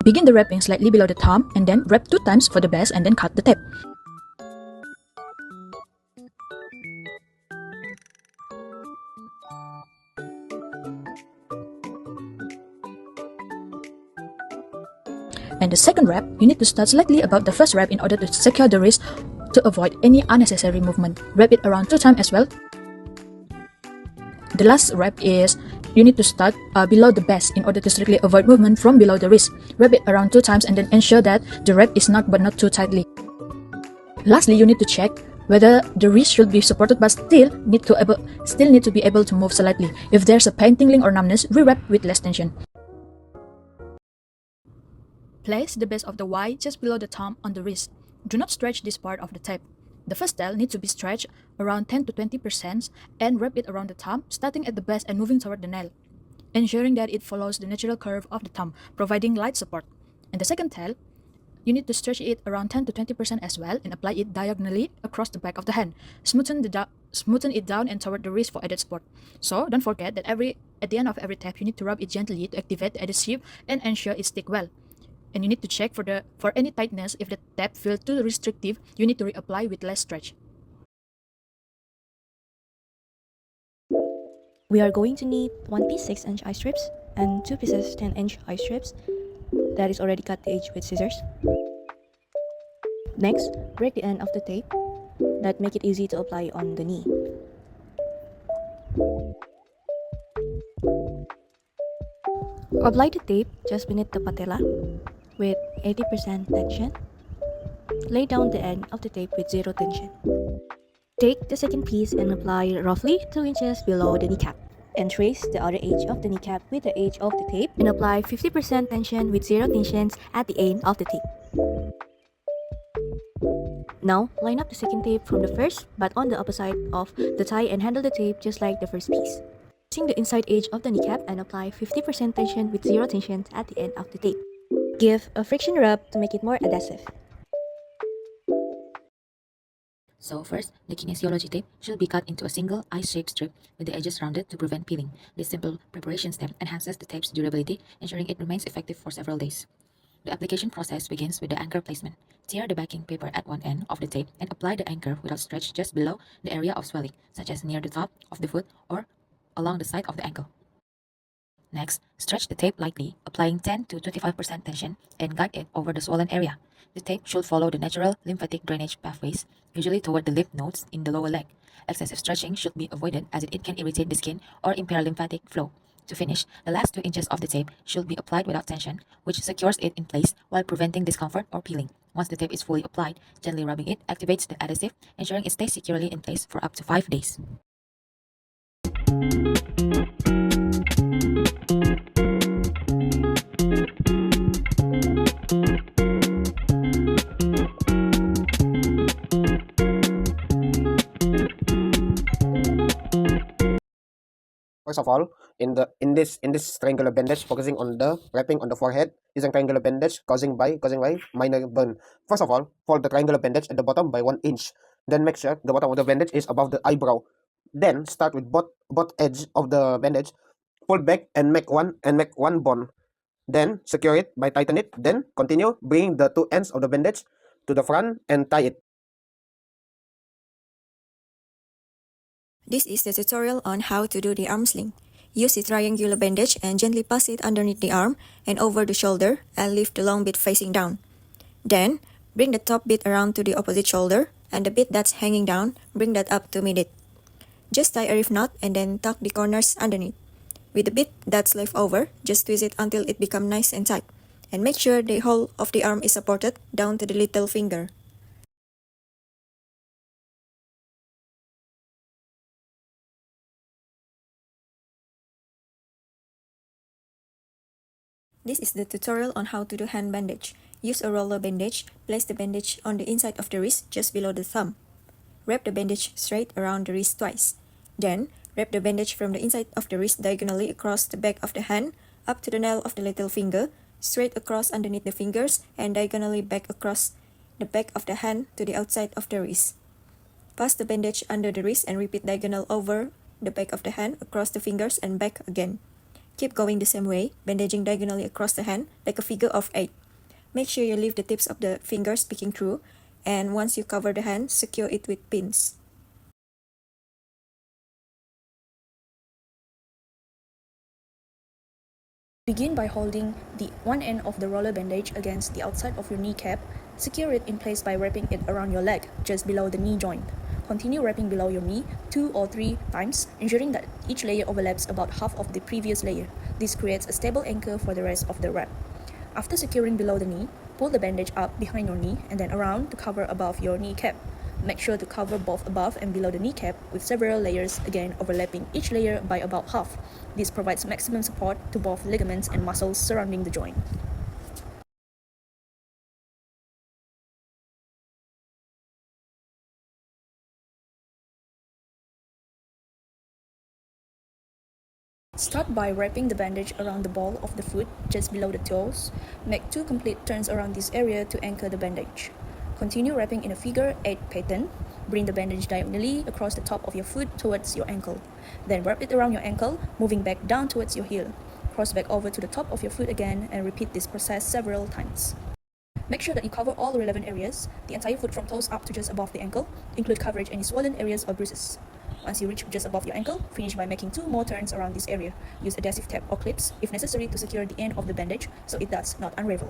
Begin the wrapping slightly below the thumb and then wrap 2 times for the base and then cut the tape. And the second wrap, you need to start slightly above the first wrap in order to secure the wrist to avoid any unnecessary movement. Wrap it around 2 times as well. The last wrap is you need to start below the base in order to strictly avoid movement from below the wrist. Wrap it around 2 times and then ensure that the wrap is snug but not too tightly. Lastly, you need to check whether the wrist should be supported but still need to be able to move slightly. If there's a pain, tingling or numbness, re-wrap with less tension. Place the base of the Y just below the thumb on the wrist. Do not stretch this part of the tape. The first tail needs to be stretched around 10 to 20% and wrap it around the thumb, starting at the base and moving toward the nail, ensuring that it follows the natural curve of the thumb, providing light support. And the second tail, you need to stretch it around 10 to 20% as well and apply it diagonally across the back of the hand. Smoothen it down and toward the wrist for added support. So don't forget that at the end of every tape, you need to rub it gently to activate the adhesive and ensure it sticks well. And you need to check for any tightness. If the tape feels too restrictive, you need to reapply with less stretch. We are going to need 1 piece 6-inch eye strips and 2 pieces 10-inch eye strips that is already cut the edge with scissors. Next, break the end of the tape that make it easy to apply on the knee. Apply the tape just beneath the patella with 80% tension. Lay down the end of the tape with 0 tension. Take the second piece and apply roughly 2 inches below the kneecap. And trace the other edge of the kneecap with the edge of the tape and apply 50% tension with 0 tensions at the end of the tape. Now, line up the second tape from the first but on the opposite of the tie and handle the tape just like the first piece. Tracing the inside edge of the kneecap and apply 50% tension with 0 tensions at the end of the tape. Give a friction rub to make it more adhesive. So first, the kinesiology tape should be cut into a single eye-shaped strip with the edges rounded to prevent peeling. This simple preparation step enhances the tape's durability, ensuring it remains effective for several days. The application process begins with the anchor placement. Tear the backing paper at one end of the tape and apply the anchor without stretch just below the area of swelling, such as near the top of the foot or along the side of the ankle. Next, stretch the tape lightly, applying 10 to 25% tension and guide it over the swollen area. The tape should follow the natural lymphatic drainage pathways, usually toward the lymph nodes in the lower leg. Excessive stretching should be avoided as it can irritate the skin or impair lymphatic flow. To finish, the last 2 inches of the tape should be applied without tension, which secures it in place while preventing discomfort or peeling. Once the tape is fully applied, gently rubbing it activates the adhesive, ensuring it stays securely in place for up to 5 days. First of all, in this triangular bandage, focusing on the wrapping on the forehead, using triangular bandage causing by minor burn. First of all, fold the triangular bandage at the bottom by 1 inch. Then make sure the bottom of the bandage is above the eyebrow. Then start with both edge of the bandage, fold back and make one bond. Then secure it by tighten it. Then continue bringing the 2 ends of the bandage to the front and tie it. This is the tutorial on how to do the arm sling. Use the triangular bandage and gently pass it underneath the arm and over the shoulder and lift the long bit facing down. Then, bring the top bit around to the opposite shoulder and the bit that's hanging down, bring that up to meet it. Just tie a reef knot and then tuck the corners underneath. With the bit that's left over, just twist it until it becomes nice and tight. And make sure the whole of the arm is supported down to the little finger. This is the tutorial on how to do hand bandage. Use a roller bandage. Place the bandage on the inside of the wrist just below the thumb. Wrap the bandage straight around the wrist twice. Then, wrap the bandage from the inside of the wrist diagonally across the back of the hand, up to the nail of the little finger, straight across underneath the fingers, and diagonally back across the back of the hand to the outside of the wrist. Pass the bandage under the wrist and repeat diagonal over the back of the hand, across the fingers, and back again. Keep going the same way, bandaging diagonally across the hand like a figure of 8. Make sure you leave the tips of the fingers peeking through, and once you cover the hand, secure it with pins. Begin by holding the one end of the roller bandage against the outside of your kneecap. Secure it in place by wrapping it around your leg, just below the knee joint. Continue wrapping below your knee 2 or 3 times, ensuring that each layer overlaps about half of the previous layer. This creates a stable anchor for the rest of the wrap. After securing below the knee, pull the bandage up behind your knee and then around to cover above your kneecap. Make sure to cover both above and below the kneecap with several layers, again overlapping each layer by about half. This provides maximum support to both ligaments and muscles surrounding the joint. Start by wrapping the bandage around the ball of the foot just below the toes. Make 2 complete turns around this area to anchor the bandage. Continue wrapping in a figure 8 pattern. Bring the bandage diagonally across the top of your foot towards your ankle. Then wrap it around your ankle, moving back down towards your heel. Cross back over to the top of your foot again and repeat this process several times. Make sure that you cover all relevant areas, the entire foot from toes up to just above the ankle. Include coverage any swollen areas or bruises. Once you reach just above your ankle, finish by making 2 more turns around this area. Use adhesive tape or clips if necessary to secure the end of the bandage so it does not unravel.